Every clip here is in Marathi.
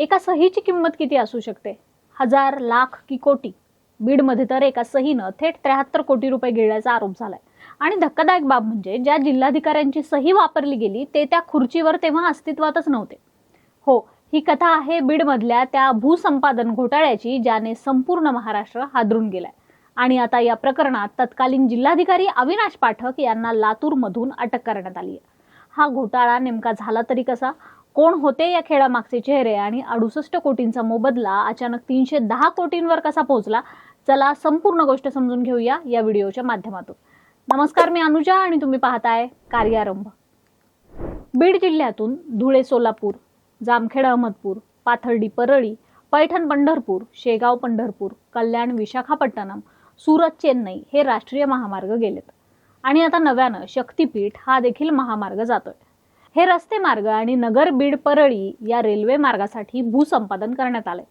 एका सहीची किंमत किती असू शकते? हजार, लाख की कोटी? बीडमध्ये तर एका सहीनं थेट 73 कोटी रुपये गिळल्याचा आरोप झालाय. आणि धक्कादायक बाब म्हणजे ज्या जिल्हाधिकाऱ्यांची सही वापरली गेली ते त्या खुर्चीवर तेव्हा अस्तित्वातच नव्हते. हो, ही कथा आहे बीडमधल्या त्या भूसंपादन घोटाळ्याची ज्याने संपूर्ण महाराष्ट्र हादरून गेलाय. आणि आता या प्रकरणात तत्कालीन जिल्हाधिकारी अविनाश पाठक यांना लातूरमधून अटक करण्यात आली आहे. हा घोटाळा नेमका झाला तरी कसा? कोण होते या खेळामागचे चेहरे? आणि 68 कोटींचा मोबदला अचानक 310 कोटींवर कसा पोहोचला? चला संपूर्ण गोष्ट समजून घेऊया या व्हिडिओच्या माध्यमातून. नमस्कार, मी अनुजा आणि तुम्ही पाहताय कार्यारंभ. बीड जिल्ह्यातून धुळे सोलापूर, जामखेड अहमदपूर, पाथर्डी परळी, पैठण पंढरपूर, शेगाव पंढरपूर, कल्याण विशाखापट्टणम, सुरत चेन्नई हे राष्ट्रीय महामार्ग गेलेत. आणि आता नव्यानं शक्तीपीठ हा देखील महामार्ग जातोय. हे रस्ते मार्ग आणि नगर बीड परळी या रेल्वे मार्गासाठी भूसंपादन करण्यात आले.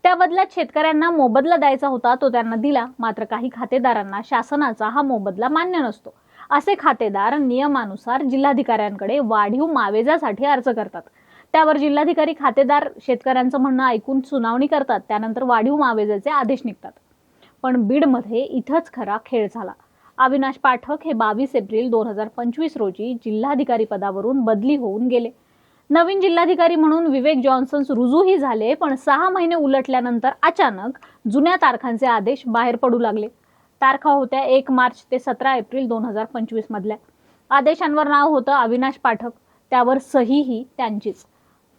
त्या बदल्यात शेतकऱ्यांना मोबदला द्यायचा होता तो त्यांना दिला. मात्र काही खातेदारांना शासनाचा हा मोबदला मान्य नसतो. असे खातेदार नियमानुसार जिल्हाधिकाऱ्यांकडे वाढीव मावेजासाठी अर्ज करतात. त्यावर जिल्हाधिकारी खातेदार शेतकऱ्यांचं म्हणणं ऐकून सुनावणी करतात. त्यानंतर वाढीव मावेजाचे आदेश निघतात. पण बीडमध्ये इथंच खरा खेळ झाला. अविनाश पाठक हे 22 एप्रिल 2025 रोजी जिल्हाधिकारी पदावरून बदली होऊन गेले. नवीन जिल्हाधिकारी म्हणून विवेक जॉन्सन रुजूही झाले. पण 6 महिने उलटल्यानंतर अचानक जुन्या तारखांचे आदेश बाहेर पडू लागले. तारखा होत्या 1 मार्च ते 17 एप्रिल 2025 मधल्या. आदेशांवर नाव होतं अविनाश पाठक, त्यावर सहीही त्यांचीच.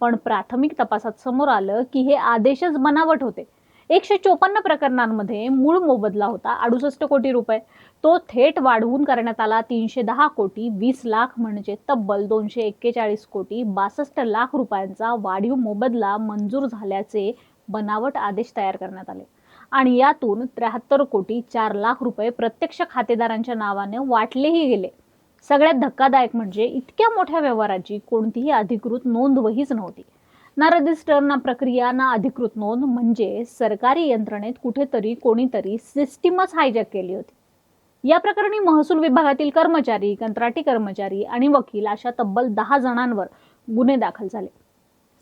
पण प्राथमिक तपासात समोर आलं की हे आदेशच बनावट होते. 154 प्रकरणांमध्ये मूळ मोबदला होता 68 कोटी रुपये. तो थेट वाढवून करण्यात आला 310 कोटी 20 लाख म्हणजे तब्बल 241 कोटी 62 लाख रुपयांचा वाढीव मोबदला मंजूर झाल्याचे बनावट आदेश तयार करण्यात आले. आणि यातून 73 कोटी 4 लाख रुपये प्रत्यक्ष खातेदारांच्या नावाने वाटलेही गेले. सगळ्यात धक्कादायक म्हणजे इतक्या मोठ्या व्यवहाराची कोणतीही अधिकृत नोंदवहीच नव्हती. ना रजिस्टर, ना प्रक्रिया, ना अधिकृत नोंद. म्हणजे सरकारी यंत्रणेत कुठेतरी कोणीतरी सिस्टीमच हायजॅक केली होती. या प्रकरणी महसूल विभागातील कर्मचारी, कंत्राटी कर्मचारी आणि वकील अशा तब्बल 10 जणांवर गुन्हे दाखल झाले.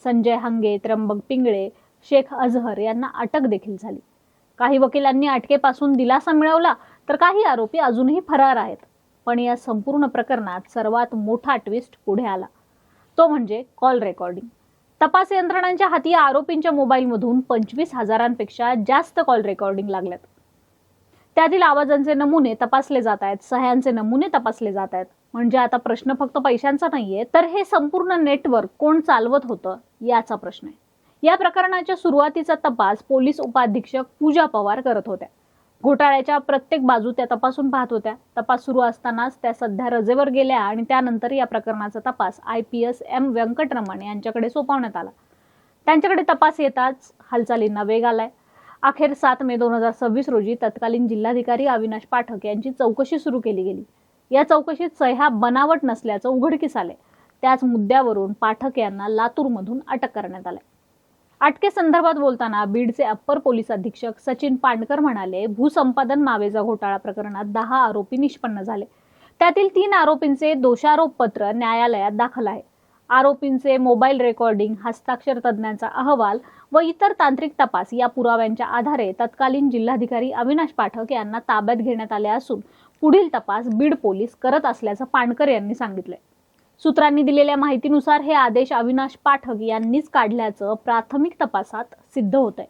संजय हंगे, त्र्यंबक पिंगळे, शेख अजहर यांना अटक देखील झाली. काही वकिलांनी अटकेपासून दिलासा मिळवला तर काही आरोपी अजूनही फरार आहेत. पण या संपूर्ण प्रकरणात सर्वात मोठा ट्विस्ट पुढे आला. तो म्हणजे कॉल रेकॉर्डिंग. तपास यंत्रणांच्या हाती आरोपींच्या मोबाईलमधून 25,000पेक्षा जास्त कॉल रेकॉर्डिंग लागल्यात. त्यातील आवाजांचे नमुने तपासले जात आहेत, सह्यांचे नमुने तपासले जात आहेत. म्हणजे आता प्रश्न फक्त पैशांचा नाहीये, तर हे संपूर्ण नेटवर्क कोण चालवत होतं याचा प्रश्न आहे. या प्रकरणाच्या सुरुवातीचा तपास पोलीस उपाधीक्षक पूजा पवार करत होत्या. घोटाळ्याच्या प्रत्येक बाजू त्या तपासून पाहत होत्या. तपास सुरू असतानाच त्या सध्या रजेवर गेल्या आणि त्यानंतर या प्रकरणाचा तपास IPS M व्यंकटरमण यांच्याकडे सोपवण्यात आला. त्यांच्याकडे तपास येताच हालचालींना वेग आलाय. अखेर 7 मे 2026 रोजी तत्कालीन जिल्हाधिकारी अविनाश पाठक यांची चौकशी सुरू केली गेली. या चौकशीत सह्या बनावट नसल्याचं उघडकीस आले. त्याच मुद्द्यावरून पाठक यांना लातूरमधून अटक करण्यात आली. अटकेसंदर्भात बोलताना बीडचे अप्पर पोलीस अधीक्षक सचिन पांडकर म्हणाले, भूसंपादन मावेजा घोटाळा प्रकरणात 10 आरोपी निष्पन्न झाले. त्यातील 3 आरोपींचे दोषारोप पत्र न्यायालयात दाखल आहे. आरोपींचे मोबाईल रेकॉर्डिंग, हस्ताक्षर तज्ज्ञांचा अहवाल व इतर तांत्रिक तपास या पुराव्यांच्या आधारे तत्कालीन जिल्हाधिकारी अविनाश पाठक यांना ताब्यात घेण्यात आले असून पुढील तपास बीड पोलीस करत असल्याचं पांडकर यांनी सांगितलंय. सूत्रांनी दिलेल्या माहितीनुसार हे आदेश अविनाश पाठक यांनीच काढल्याचं प्राथमिक तपासात सिद्ध होतंय.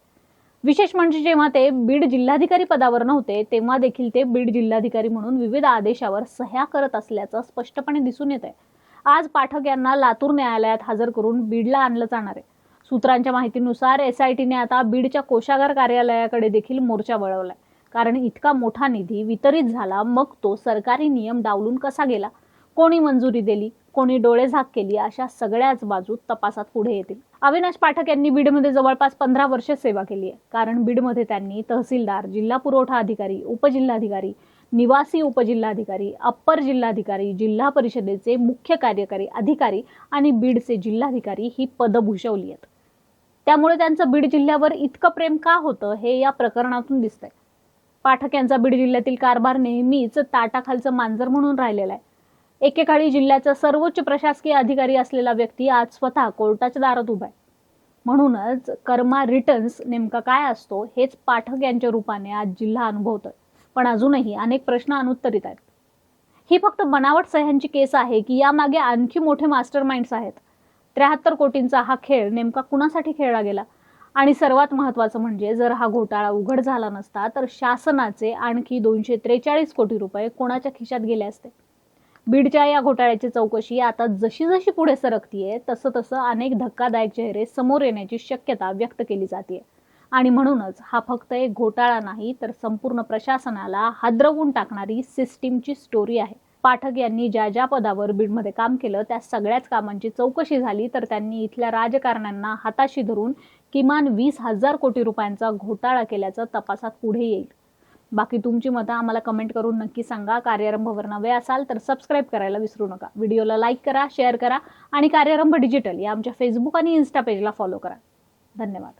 विशेष म्हणजे जेव्हा ते बीड जिल्हाधिकारी पदावर नव्हते तेव्हा देखील ते बीड जिल्हाधिकारी म्हणून विविध आदेशावर सह्या करत असल्याचं स्पष्टपणे दिसून येत आहे. आज पाठक यांना लातूर न्यायालयात हजर करून बीडला आणलं जाणार आहे. सूत्रांच्या माहितीनुसार SITने आता बीडच्या कोषागार कार्यालयाकडे देखील मोर्चा वळवलाय. कारण इतका मोठा निधी वितरित झाला, मग तो सरकारी नियम डावलून कसा गेला, कोणी मंजुरी दिली, कोणी डोळेझाक केली, अशा सगळ्याच बाजू तपासात पुढे येतील. अविनाश पाठक यांनी बीडमध्ये जवळपास 15 वर्ष सेवा केली आहे. कारण बीडमध्ये त्यांनी तहसीलदार, जिल्हा पुरवठा अधिकारी, उपजिल्हाधिकारी, निवासी उपजिल्हाधिकारी, अप्पर जिल्हाधिकारी, जिल्हा परिषदेचे मुख्य कार्यकारी अधिकारी आणि बीडचे जिल्हाधिकारी ही पदं भूषवली आहेत. त्यामुळे त्यांचं बीड जिल्ह्यावर इतकं प्रेम का होतं हे या प्रकरणातून दिसतंय. पाठक यांचा बीड जिल्ह्यातील कारभार नेहमीच ताटाखालचं मांजर म्हणून राहिलेला आहे. एकेकाळी जिल्ह्याचा सर्वोच्च प्रशासकीय अधिकारी असलेला व्यक्ती आज स्वतः कोर्टाच्या दारात उभा आहे. म्हणूनच कर्मा रिटर्न्स नेमका काय असतो हेच पाठक यांच्या रूपाने आज जिल्हा अनुभवतोय. पण अजूनही अनेक प्रश्न अनुत्तरित आहेत. ही फक्त बनावट सह्यांची केस आहे की यामागे आणखी मोठे मास्टर माइंड्स आहेत? 73 कोटींचा हा खेळ नेमका कुणासाठी खेळला गेला? आणि सर्वात महत्त्वाचं म्हणजे जर हा घोटाळा उघड झाला नसता तर शासनाचे आणखी 243 कोटी रुपये कोणाच्या खिशात गेले असते? बीडच्या या घोटाळ्याची चौकशी आता जशी जशी पुढे सरकतीये तसं तसं अनेक धक्कादायक चेहरे समोर येण्याची शक्यता व्यक्त केली जाते. आणि म्हणूनच हा फक्त एक घोटाळा नाही तर संपूर्ण प्रशासनाला हादरवून टाकणारी सिस्टीमची स्टोरी आहे. पाठक यांनी ज्या ज्या पदावर बीडमध्ये काम केलं त्या सगळ्याच कामांची चौकशी झाली तर त्यांनी इथल्या राजकारण्यांना हाताशी धरून किमान 20,000 कोटी रुपयांचा घोटाळा केल्याचं तपासात पुढे येईल. बाकी तुमची मतं आम्हाला कमेंट करून नक्की सांगा. कार्यारंभवर नवे असाल तर सबस्क्राईब करायला विसरू नका. व्हिडिओला लाईक करा, शेअर करा आणि कार्यारंभ डिजिटल या आमच्या फेसबुक आणि इन्स्टा पेजला फॉलो करा. धन्यवाद.